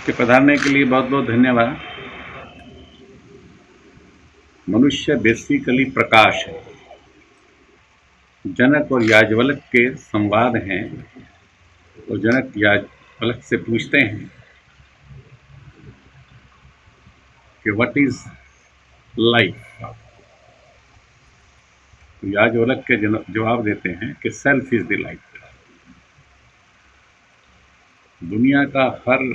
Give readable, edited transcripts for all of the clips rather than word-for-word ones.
के पधारने के लिए बहुत बहुत धन्यवाद। मनुष्य बेसिकली प्रकाश है। जनक और याज्ञवल्क्य के संवाद हैं, तो जनक याज्ञवल्क्य से पूछते हैं कि व्हाट इज लाइफ। तो याज्ञवल्क्य के जवाब देते हैं कि सेल्फ इज द लाइफ। दुनिया का हर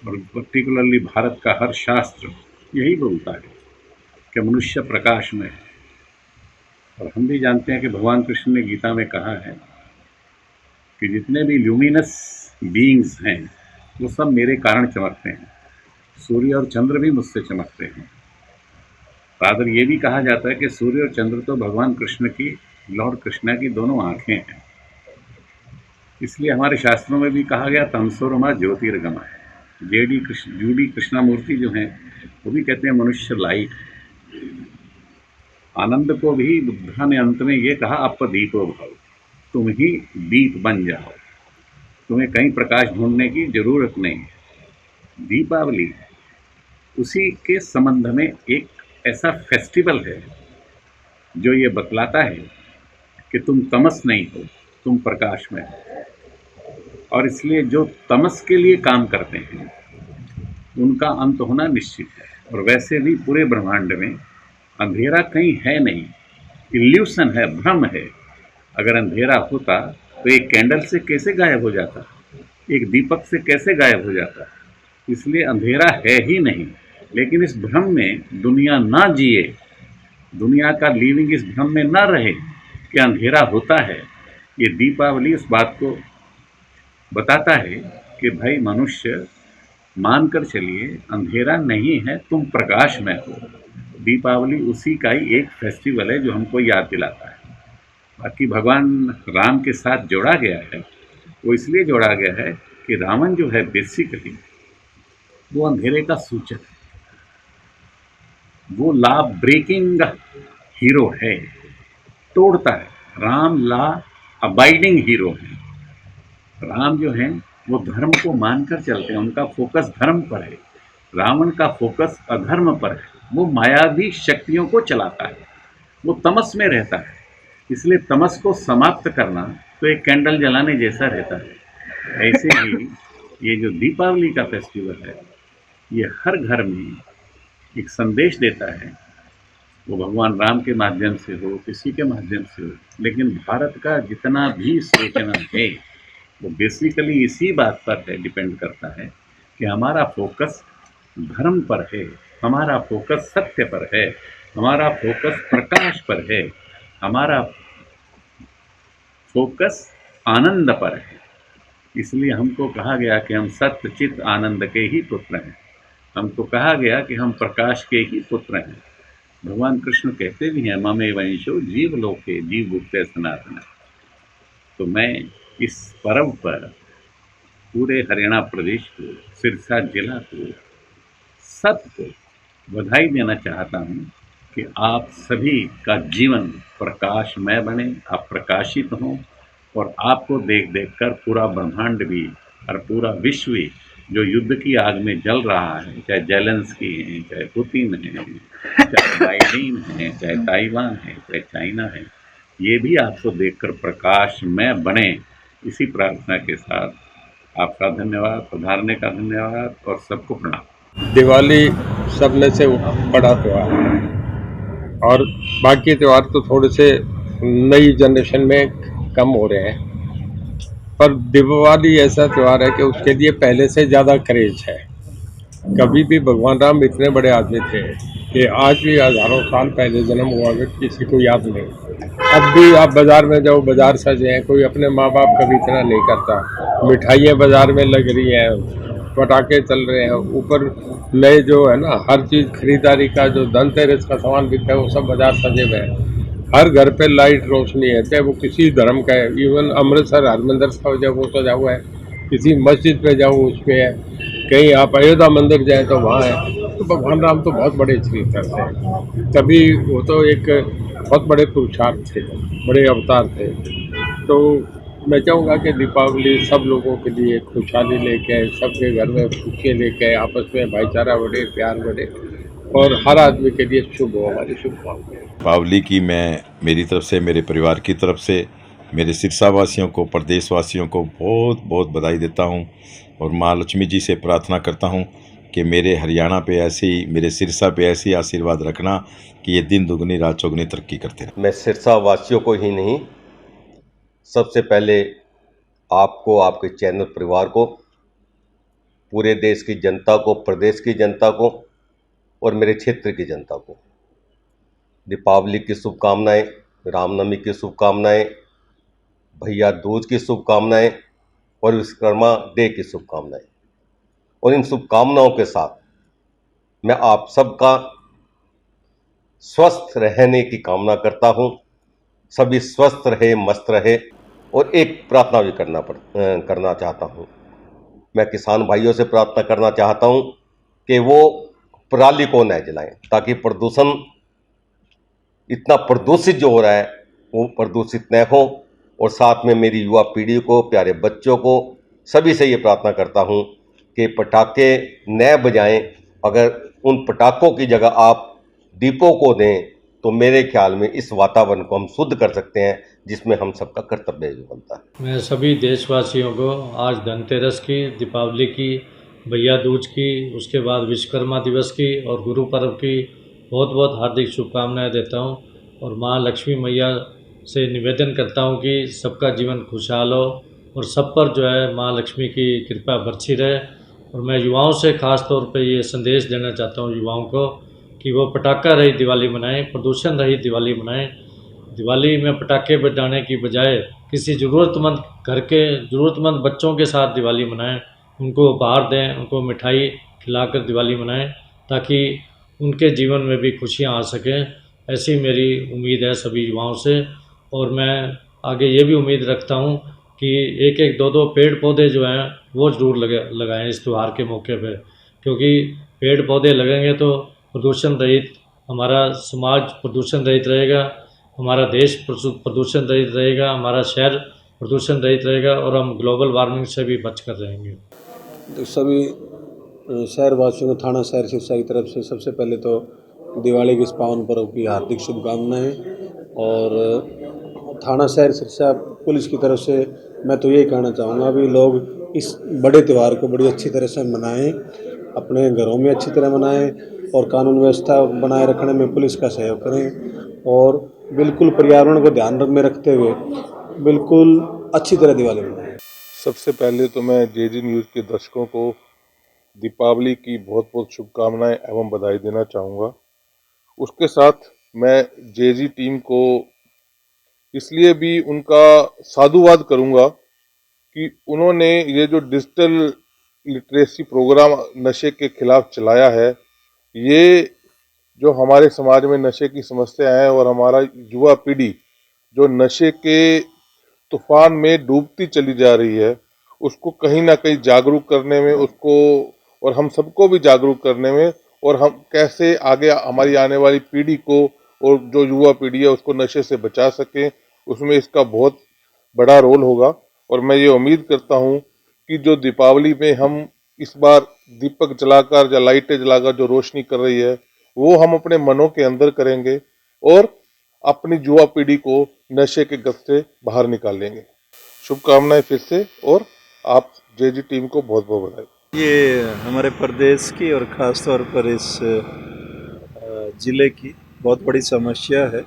और पर्टिकुलरली भारत का हर शास्त्र यही बोलता है कि मनुष्य प्रकाश में है। और हम भी जानते हैं कि भगवान कृष्ण ने गीता में कहा है कि जितने भी ल्यूमिनस बीइंग्स हैं वो सब मेरे कारण चमकते हैं। सूर्य और चंद्र भी मुझसे चमकते हैं। रादर ये भी कहा जाता है कि सूर्य और चंद्र तो भगवान कृष्ण की, लॉर्ड कृष्णा की दोनों आंखें हैं। इसलिए हमारे शास्त्रों में भी कहा गया तमसोरमा ज्योतिर्गमय। जूडी कृष्णामूर्ति जो हैं वो भी कहते हैं मनुष्य लाइट। आनंद को भी बुद्धा ने अंत में ये कहा अपदीपो भव, तुम ही दीप बन जाओ, तुम्हें कहीं प्रकाश ढूंढने की जरूरत नहीं है। दीपावली उसी के संबंध में एक ऐसा फेस्टिवल है जो ये बतलाता है कि तुम तमस नहीं हो, तुम प्रकाश में हो। और इसलिए जो तमस के लिए काम करते हैं उनका अंत होना निश्चित है। और वैसे भी पूरे ब्रह्मांड में अंधेरा कहीं है नहीं, इल्यूशन है, भ्रम है। अगर अंधेरा होता तो एक कैंडल से कैसे गायब हो जाता, एक दीपक से कैसे गायब हो जाता। इसलिए अंधेरा है ही नहीं। लेकिन इस भ्रम में दुनिया ना जिए, दुनिया का लिविंग इस भ्रम में ना रहे कि अंधेरा होता है। ये दीपावली इस बात को बताता है कि भाई मनुष्य मानकर चलिए अंधेरा नहीं है, तुम प्रकाश में हो। दीपावली उसी का ही एक फेस्टिवल है जो हमको याद दिलाता है। बाकी भगवान राम के साथ जोड़ा गया है, वो इसलिए जोड़ा गया है कि रावण जो है बेसिकली वो अंधेरे का सूचक है। वो लॉ ब्रेकिंग हीरो है, तोड़ता है। राम लॉ अबाइडिंग हीरो है। राम जो है वो धर्म को मानकर चलते हैं, उनका फोकस धर्म पर है। रावण का फोकस अधर्म पर है। वो मायावी शक्तियों को चलाता है, वो तमस में रहता है। इसलिए तमस को समाप्त करना तो एक कैंडल जलाने जैसा रहता है। ऐसे ही ये जो दीपावली का फेस्टिवल है ये हर घर में एक संदेश देता है। वो भगवान राम के माध्यम से हो, किसी के माध्यम से हो, लेकिन भारत का जितना भी सोचना है वो बेसिकली इसी बात पर है, डिपेंड करता है कि हमारा फोकस धर्म पर है, हमारा फोकस सत्य पर है, हमारा फोकस प्रकाश पर है, हमारा फोकस आनंद पर है। इसलिए हमको कहा गया कि हम सत्य चित आनंद के ही पुत्र हैं। हमको कहा गया कि हम प्रकाश के ही पुत्र हैं। भगवान कृष्ण कहते भी हैं ममे वंशो जीव लोके जीव भुक्ते सनातन। तो मैं इस पर्व पर पूरे हरियाणा प्रदेश को, सिरसा जिला को, सबको बधाई देना चाहता हूँ कि आप सभी का जीवन प्रकाशमय बने, आप प्रकाशित हों। और आपको देख देख कर पूरा ब्रह्मांड भी और पूरा विश्व भी जो युद्ध की आग में जल रहा है, चाहे जेलेंस्की है, चाहे पुतिन है, चाहे बाइडेन है, चाहे ताइवान है, चाहे चाइना है, ये भी आपको देखकर प्रकाशमय बने। इसी प्रार्थना के साथ आपका धन्यवाद, पधारने का धन्यवाद और सबको प्रणाम। दिवाली सब में से बड़ा त्यौहार है और बाकी त्यौहार तो थोड़े से नई जनरेशन में कम हो रहे हैं, पर दिवाली ऐसा त्यौहार है कि उसके लिए पहले से ज़्यादा क्रेज है। कभी भी भगवान राम इतने बड़े आदमी थे कि आज भी हज़ारों साल पहले जन्म हुआ किसी को याद नहीं। अब भी आप बाज़ार में जाओ, बाज़ार सजे हैं, कोई अपने माँ बाप का भी इतना नहीं करता। मिठाइयाँ बाज़ार में लग रही हैं, पटाखे चल रहे हैं, ऊपर नए जो है ना हर चीज़ खरीदारी का जो धनतेरस का सामान बिकता है वो सब बाज़ार सजे हुए हैं। हर घर पे लाइट रोशनी है, चाहे वो किसी धर्म का है। इवन अमृतसर हरमंदिर साहब जब वो सजा हुआ है, किसी मस्जिद पे जाओ उस पे है, कहीं आप अयोध्या मंदिर जाएं तो वहाँ है। तो भगवान राम तो बहुत बड़े चरित्र थे, तभी वो तो एक बहुत बड़े पुरुषार्थ थे, बड़े अवतार थे। तो मैं चाहूँगा कि दीपावली सब लोगों के लिए खुशहाली लेके आए, सबके घर में खुशियाँ लेके आए, आपस में भाईचारा बढ़े, प्यार बढ़े और हर आदमी के लिए शुभ हो, हमारी शुभकामनाएं। दीपावली की मैं मेरी तरफ से, मेरे परिवार की तरफ से, मेरे सिरसा वासियों को, प्रदेशवासियों को बहुत बहुत बधाई देता हूँ और माँ लक्ष्मी जी से प्रार्थना करता हूँ कि मेरे हरियाणा पे ऐसे ही, मेरे सिरसा पे ऐसे ही आशीर्वाद रखना कि ये दिन दुगनी रात चौगुनी तरक्की करते रहें। मैं सिरसा वासियों को ही नहीं, सबसे पहले आपको, आपके चैनल परिवार को, पूरे देश की जनता को, प्रदेश की जनता को और मेरे क्षेत्र की जनता को दीपावली की शुभकामनाएं, रामनवमी की शुभकामनाएं, भैया दूज की शुभकामनाएं और विश्वकर्मा डे की शुभकामनाएं। और इन शुभकामनाओं के साथ मैं आप सबका स्वस्थ रहने की कामना करता हूं, सभी स्वस्थ रहे, मस्त रहे। और एक प्रार्थना भी करना चाहता हूं। मैं किसान भाइयों से प्रार्थना करना चाहता हूं कि वो पराली को न जलाएं, ताकि प्रदूषण, इतना प्रदूषित जो हो रहा है वो प्रदूषित न हो। और साथ में मेरी युवा पीढ़ी को, प्यारे बच्चों को, सभी से ये प्रार्थना करता हूं कि पटाखे न बजाएं। अगर उन पटाखों की जगह आप दीपों को दें तो मेरे ख्याल में इस वातावरण को हम शुद्ध कर सकते हैं, जिसमें हम सबका कर्तव्य भी बनता है। मैं सभी देशवासियों को आज धनतेरस की, दीपावली की, भैया दूज की, उसके बाद विश्वकर्मा दिवस की और गुरु पर्व की बहुत बहुत हार्दिक शुभकामनाएं देता हूं और माँ लक्ष्मी मैया से निवेदन करता हूं कि सबका जीवन खुशहाल हो और सब पर जो है माँ लक्ष्मी की कृपा बरसी रहे। और मैं युवाओं से ख़ास तौर पे ये संदेश देना चाहता हूं युवाओं को कि वो पटाखा रहित दिवाली मनाएं, प्रदूषण रहित दिवाली मनाएं। दिवाली में पटाखे बजाने की बजाय किसी ज़रूरतमंद घर के ज़रूरतमंद बच्चों के साथ दिवाली मनाएं, उनको उपहार दें, उनको मिठाई खिलाकर दिवाली मनाएं ताकि उनके जीवन में भी खुशियां आ सकें। ऐसी मेरी उम्मीद है सभी युवाओं से। और मैं आगे ये भी उम्मीद रखता हूं कि एक एक दो दो पेड़ पौधे जो हैं वो ज़रूर लगाएं इस त्यौहार के मौके पे, क्योंकि पेड़ पौधे लगेंगे तो प्रदूषण रहित हमारा समाज प्रदूषण रहित रहेगा, हमारा देश प्रदूषण रहित रहेगा, हमारा शहर प्रदूषण रहित रहेगा और हम ग्लोबल वार्मिंग से भी बच कर रहेंगे। तो सभी शहर वासियों को थाना शहर सिरसा की तरफ से सबसे पहले तो दिवाली के इस पावन पर्व की हार्दिक शुभकामनाएं। और थाना शहर सिरसा पुलिस की तरफ से मैं तो यही कहना चाहूँगा भी लोग इस बड़े त्यौहार को बड़ी अच्छी तरह से मनाएं, अपने घरों में अच्छी तरह मनाएं और कानून व्यवस्था बनाए रखने में पुलिस का सहयोग करें और बिल्कुल पर्यावरण को ध्यान में रखते हुए बिल्कुल अच्छी तरह दिवाली मनाएं। सबसे पहले तो मैं जेजी न्यूज़ के दर्शकों को दीपावली की बहुत बहुत शुभकामनाएं एवं बधाई देना चाहूँगा। उसके साथ मैं जेजी टीम को इसलिए भी उनका साधुवाद करूँगा कि उन्होंने ये जो डिजिटल लिटरेसी प्रोग्राम नशे के खिलाफ चलाया है, ये जो हमारे समाज में नशे की समस्या है और हमारा युवा पीढ़ी जो नशे के तूफान में डूबती चली जा रही है, उसको कहीं ना कहीं जागरूक करने में, उसको और हम सबको भी जागरूक करने में, और हम कैसे आगे हमारी आने वाली पीढ़ी को और जो युवा पीढ़ी है उसको नशे से बचा सकें, उसमें इसका बहुत बड़ा रोल होगा। और मैं ये उम्मीद करता हूँ कि जो दीपावली में हम इस बार दीपक जलाकर या लाइटें जलाकर जो रोशनी कर रही है, वो हम अपने मनों के अंदर करेंगे और अपनी युवा पीढ़ी को नशे के गत से बाहर निकालेंगे। शुभकामनाएं फिर से, और आप जेजी टीम को बहुत बहुत बधाई। ये हमारे प्रदेश की और ख़ास तौर पर इस ज़िले की बहुत बड़ी समस्या है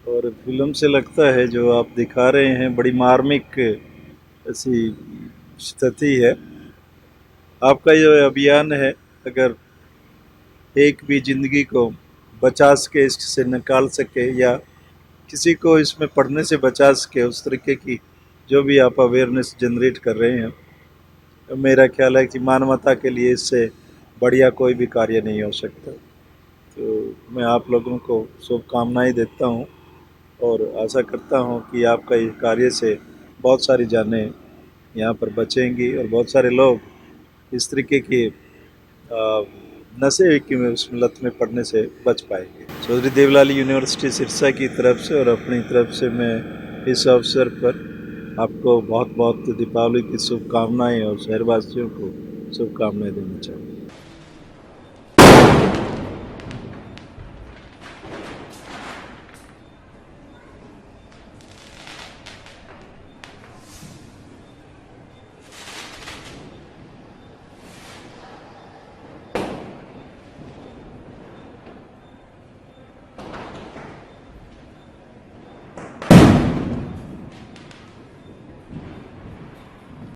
और फिल्म से लगता है जो आप दिखा रहे हैं बड़ी मार्मिक ऐसी स्थिति है। आपका ये अभियान है, अगर एक भी ज़िंदगी को बचा सके, इससे निकाल सके या किसी को इसमें पढ़ने से बचा सके, उस तरीके की जो भी आप अवेयरनेस जनरेट कर रहे हैं, मेरा ख्याल है कि मानवता के लिए इससे बढ़िया कोई भी कार्य नहीं हो सकता। तो मैं आप लोगों को शुभकामनाएं देता हूं और आशा करता हूं कि आपका इस कार्य से बहुत सारी जानें यहाँ पर बचेंगी और बहुत सारे लोग इस तरीके की नशे की लत में पड़ने से बच पाएंगे। चौधरी देवलाली यूनिवर्सिटी सिरसा की तरफ से और अपनी तरफ से मैं इस अवसर पर आपको बहुत बहुत दीपावली की शुभकामनाएं और शहरवासियों को शुभकामनाएं देना चाहूँगा।